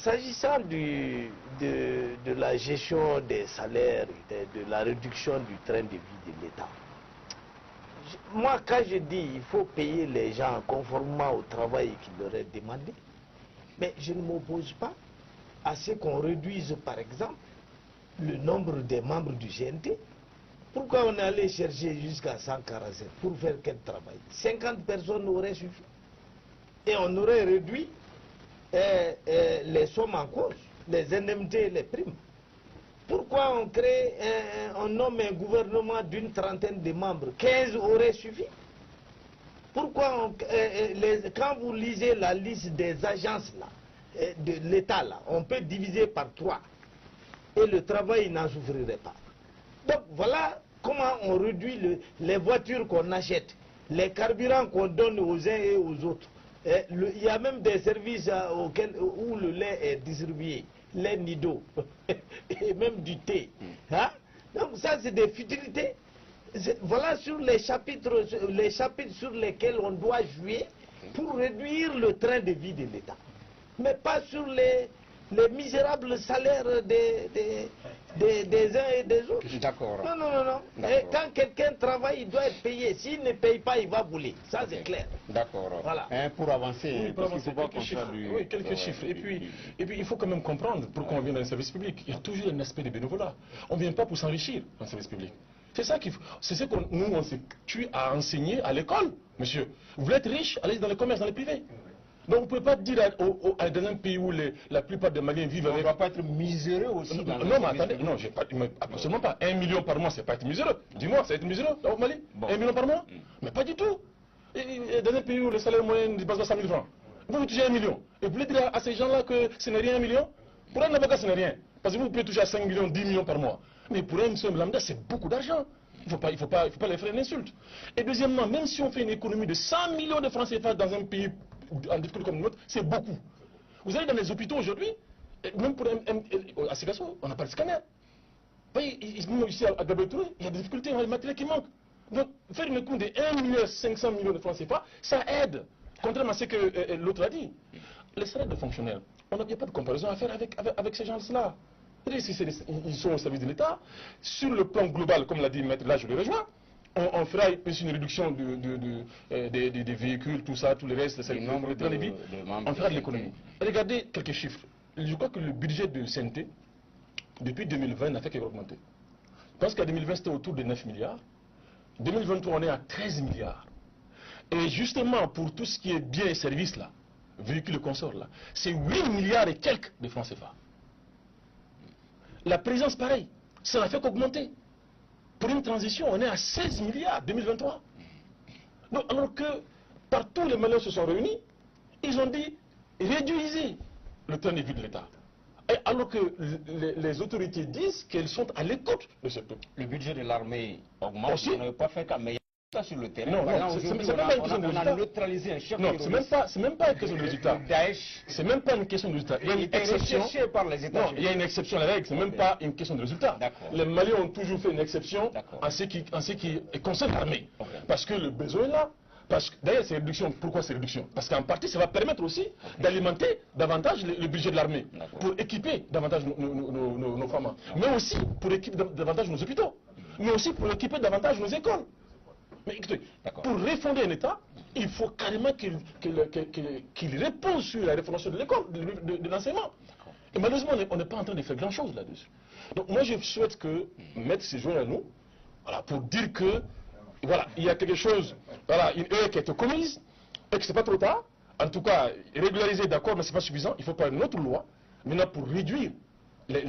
s'agissant de la gestion des salaires, de la réduction du train de vie de l'État, moi, quand je dis il faut payer les gens conformément au travail qui leur est demandé, mais je ne m'oppose pas à ce qu'on réduise, par exemple, le nombre des membres du GNT. Pourquoi on est allé chercher jusqu'à 147? Pour faire quel travail? 50 personnes auraient suffi. Et on aurait réduit les sommes en cause, les indemnités et les primes. Pourquoi on crée, on nomme un gouvernement d'une trentaine de membres? 15 auraient suffi. Pourquoi quand vous lisez la liste des agences là, de l'État là, on peut diviser par 3 et le travail n'en souffrirait pas. Donc voilà comment on réduit les voitures qu'on achète, les carburants qu'on donne aux uns et aux autres. Il y a même des services où le lait est distribué, lait Nido, et même du thé. Hein? Donc ça c'est des futilités. Voilà sur les chapitres sur lesquels on doit jouer pour réduire le train de vie de l'État. Mais pas sur les misérables salaires des uns et des autres. D'accord. Non, non, non, non. Et quand quelqu'un travaille, il doit être payé. S'il ne paye pas, il va bouler. Ça, c'est clair. D'accord. Voilà. Pour avancer, oui, pour avancer quelques chiffres. Et puis, il faut quand même comprendre pourquoi on vient dans le service public. Il y a toujours un aspect de bénévolat. On ne vient pas pour s'enrichir dans le service public. C'est ça qu'il faut. C'est ce que nous, on s'est tué à enseigner à l'école, monsieur. Vous voulez être riche, allez dans le commerce, dans le privé. Donc vous ne pouvez pas dire dans un pays où la plupart des Maliens vivent avec... On ne va pas être miséreux aussi dans non, mais attendez, non, absolument pas. 1 million par mois, c'est pas être miséreux. Dis-moi, c'est être miséreux au Mali? 1 million par mois? Mais pas du tout. Et dans un pays où le salaire moyen dépasse 200 000 francs, vous touchez 1 million. Et vous voulez dire à ces gens-là que ce n'est rien 1 million? Pour un avocat, ce n'est rien. Parce que vous pouvez toucher à 5 millions, 10 millions par mois. Mais pour un monsieur lambda, c'est beaucoup d'argent. Il ne faut pas les faire une insulte. Et deuxièmement, même si on fait une économie de 100 millions de francs CFA dans un pays en difficulté comme le nôtre, c'est beaucoup. Vous allez dans les hôpitaux aujourd'hui, même pour à Ségasso, on n'a pas de scanner. Vous voyez, ici à Gabetouré, il y a des difficultés, il y a des matériels qui manquent. Donc, faire une économie de 1,5 milliard de francs CFA, ça aide. Contrairement à ce que l'autre a dit. Les salaires de fonctionnaires, on n'a pas de comparaison à faire avec ces gens-là. Ils sont au service de l'État. Sur le plan global, comme l'a dit Maître, là je le rejoins, on fera une réduction des véhicules, tout ça, tout le reste, le nombre de vie, on fera de l'économie. Regardez quelques chiffres. Je crois que le budget de CNT, depuis 2020, n'a fait qu'augmenter. Je pense qu'en 2020, c'était autour de 9 milliards. 2023, on est à 13 milliards. Et justement, pour tout ce qui est biens et services, là, véhicules et consorts, là, c'est 8 milliards et quelques de francs CFA. La présence, pareil, ça n'a fait qu'augmenter. Pour une transition, on est à 16 milliards 2023. Donc, alors que partout les Maliens se sont réunis, ils ont dit réduisez le train de vie de l'État. Alors que les autorités disent qu'elles sont à l'écoute de ce peuple. Le budget de l'armée augmente, on n'avait pas fait qu'à meilleur sur le terrain. Non, non, c'est même pas une question de résultat. On a neutralisé un chef. Non, c'est même pas une question de résultat. C'est même pas une question de résultat. Il y a une exception. Par les États. Non, il y a une exception à la règle, c'est même pas une question de résultat. Les Maliens ont toujours fait une exception en ce qui concerne l'armée. Parce que le besoin est là. D'ailleurs, ces réductions, pourquoi ces réductions? Parce qu'en partie, ça va permettre aussi d'alimenter davantage le budget de l'armée, pour équiper davantage nos femmes, mais aussi pour équiper davantage nos hôpitaux, mais aussi pour équiper davantage nos écoles. Mais écoutez, pour refonder un État, il faut carrément qu'il réponde sur la refondation de l'école, de l'enseignement. Et malheureusement, on n'est pas en train de faire grand-chose là-dessus. Donc moi, je souhaite que Maître se joigne à nous, voilà, pour dire que voilà, il y a quelque chose, voilà, une erreur qui a été commise, et que ce n'est pas trop tard. En tout cas, régulariser, d'accord, mais ce n'est pas suffisant. Il faut pas une autre loi, maintenant pour réduire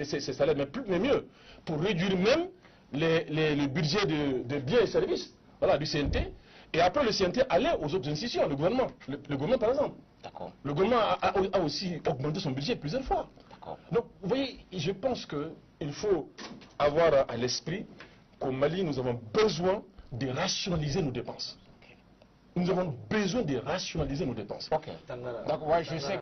ces salaires, mais mieux, pour réduire même les budgets de biens et services, voilà, du CNT. Et après, le CNT allait aux autres institutions, le gouvernement. Le gouvernement, par exemple. Le gouvernement a aussi augmenté son budget plusieurs fois. Donc, vous voyez, je pense qu'il faut avoir à l'esprit qu'au Mali, nous avons besoin de rationaliser nos dépenses. Nous avons besoin de rationaliser nos dépenses. Donc, ouais, je sais